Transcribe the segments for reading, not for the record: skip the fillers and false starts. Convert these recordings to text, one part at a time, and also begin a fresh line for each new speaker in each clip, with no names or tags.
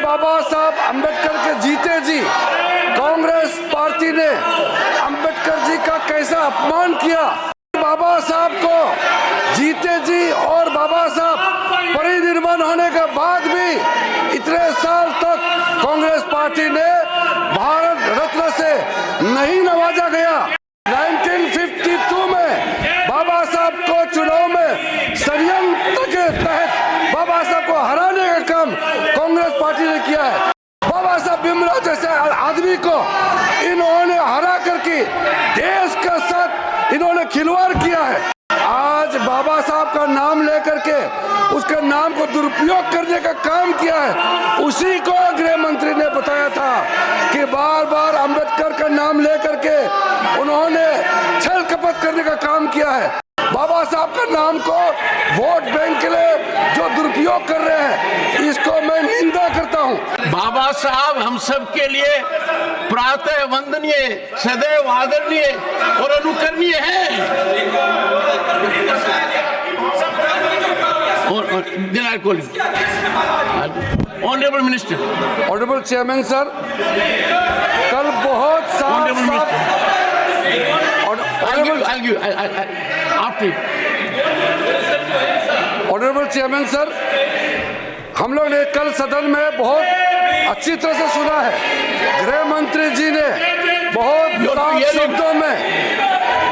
बाबा साहब अम्बेडकर के जीते जी कांग्रेस पार्टी ने अम्बेडकर जी का कैसा अपमान किया। बाबा साहब को जीते जी और बाबा साहब परिनिर्वाण होने के बाद भी इतने साल तक कांग्रेस पार्टी ने भारत रत्न से नहीं नवाजा गया। 1952 में बाबा साहब को चुनाव में षड्यंत्र के तहत बाबा साहब को हराने का काम कांग्रेस पार्टी ने किया है। बाबा साहब भीमराव जैसे आदमी को इन्होंने हरा करके देश के साथ इन्होंने खिलवाड़ किया है। आज बाबा साहब का नाम लेकर के उसके नाम को दुरुपयोग करने का काम किया है। उसी को गृह मंत्री ने बताया था कि बार बार अंबेडकर का नाम लेकर के उन्होंने छल कपट करने का काम किया है। बाबा साहब का नाम को वोट बैंक के लिए जो दुरुपयोग कर रहे हैं, इसको मैं निंदा करता हूं।
बाबा साहब हम सब के लिए प्रातः वंदनीय, सदैव आदरणीय और अनुकरणीय है। Honourable minister,
honourable chairman sir, कल बहुत ऑनरेबल चेयरमैन सर, हम लोग ने कल सदन में बहुत अच्छी तरह से सुना है। गृह मंत्री जी ने बहुत साफ शब्दों में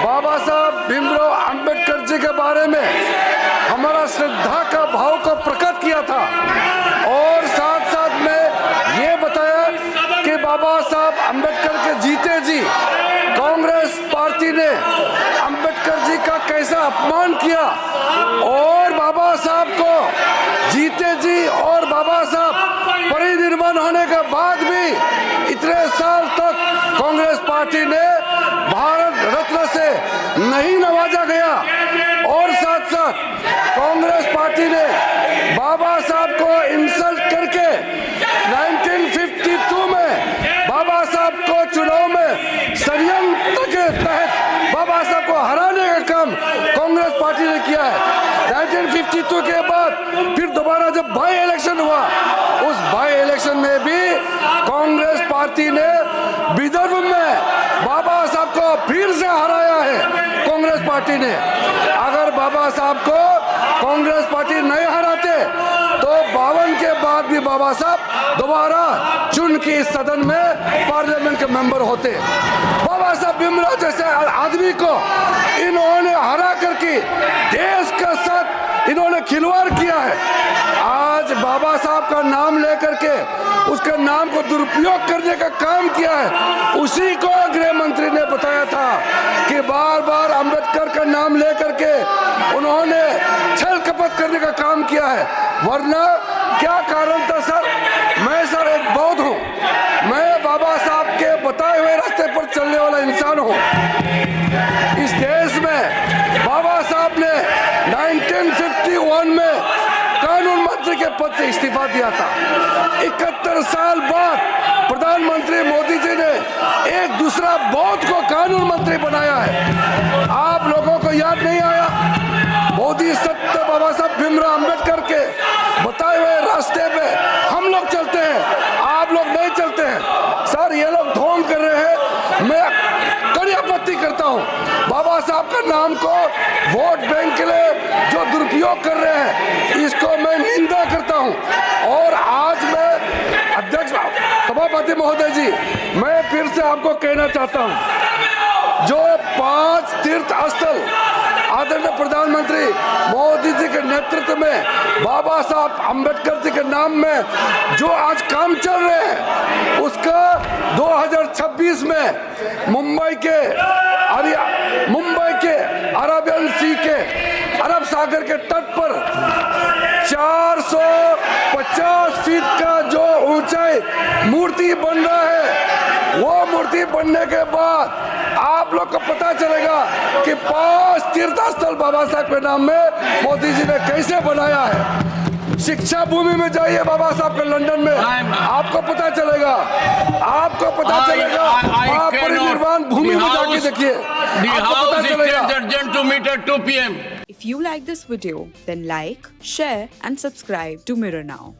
बाबा साहब भीमराव अंबेडकर जी के बारे में हमारा श्रद्धा का भाव को प्रकट किया था और साथ साथ में ये बताया कि बाबा साहब अंबेडकर के जीते जी कांग्रेस पार्टी ने अंबेडकर जी का कैसा अपमान किया और बाबा साहब को जीते जी और बाबा साहब परिनिर्वाण होने के बाद भी इतने साल तक कांग्रेस पार्टी ने भारत रत्न से नहीं नवाजा गया और साथ साथ कांग्रेस पार्टी ने बाबा साहब को इंसल्ट करके 1952 में बाबा साहब को चुनाव में षड्यंत्र के तहत बाबा साहब को हराने का काम कांग्रेस पार्टी ने किया है। 1952 के बाद फिर दोबारा जब बाई इलेक्शन हुआ, उस बाई इलेक्शन में भी कांग्रेस पार्टी ने विदर्भ में बाबा साहब को फिर से हराया है। कांग्रेस पार्टी ने अगर बाबा साहब को कांग्रेस पार्टी नहीं हराते तो 52 के बाद भी बाबा साहब दोबारा चुन के इस सदन में पार्लियामेंट के मेंबर होते। बाबा साहब भीमराव जैसे आदमी को इन्होंने हरा करके देश के साथ इन्होंने खिलवाड़ किया है। आज बाबा साहब का नाम लेकर के उसके नाम को दुरुपयोग करने का काम किया है। उसी को गृह मंत्री ने बताया था कि बार बार अंबेडकर का नाम लेकर के उन्होंने छल कपट करने का काम किया है। वरना क्या कारण था सर? मैं सर एक बौद्ध हूँ, मैं बाबा साहब के बताए हुए रास्ते पर चलने वाला इंसान हूँ। इस देश में बाबा साहब ने 1951 में कानून मंत्री के पद से इस्तीफा दिया था। 71 साल बाद प्रधानमंत्री मोदी जी ने एक दूसरा बौद्ध को कानून मंत्री बनाया है। आप लोगों को याद नहीं आया? मोदी सत्य बाबा साहब भीमराव अंबेडकर के बताए हुए रास्ते पे हम लोग चलते हैं, आप लोग नहीं चलते हैं। सर ये लोग ढोंग कर रहे हैं, मैं कड़ी आपत्ति करता हूँ। बाबा साहब का नाम को वोट बैंक के लिए जो दुरुपयोग कर रहे हैं, इसको मैं निंदा करता हूँ। और आज मैं अध्यक्ष सभापति महोदय जी, मैं फिर से आपको कहना चाहता हूँ, जो 5 तीर्थ स्थल आदरणीय प्रधानमंत्री मोदी जी के नेतृत्व में बाबा साहब अंबेडकर जी के नाम में जो आज काम चल रहे हैं, उसका 2026 में मुंबई के अरेबियन सी के अरब सागर के तट पर 450 फीट का जो ऊंचाई मूर्ति बन रहा है, वो मूर्ति बनने के बाद आप लोग को पता चलेगा कि 5 तीर्थ स्थल बाबा साहब के नाम में मोदी जी ने कैसे बनाया है। शिक्षा भूमि में जाइए बाबा साहब के लंदन में, आपको पता चलेगा, आपको पता चलेगा। आप परिनिर्वाण भूमि में जाके देखिए, आपको पता चलेगा।
If you like this video, then like, share and subscribe to Mirror Now.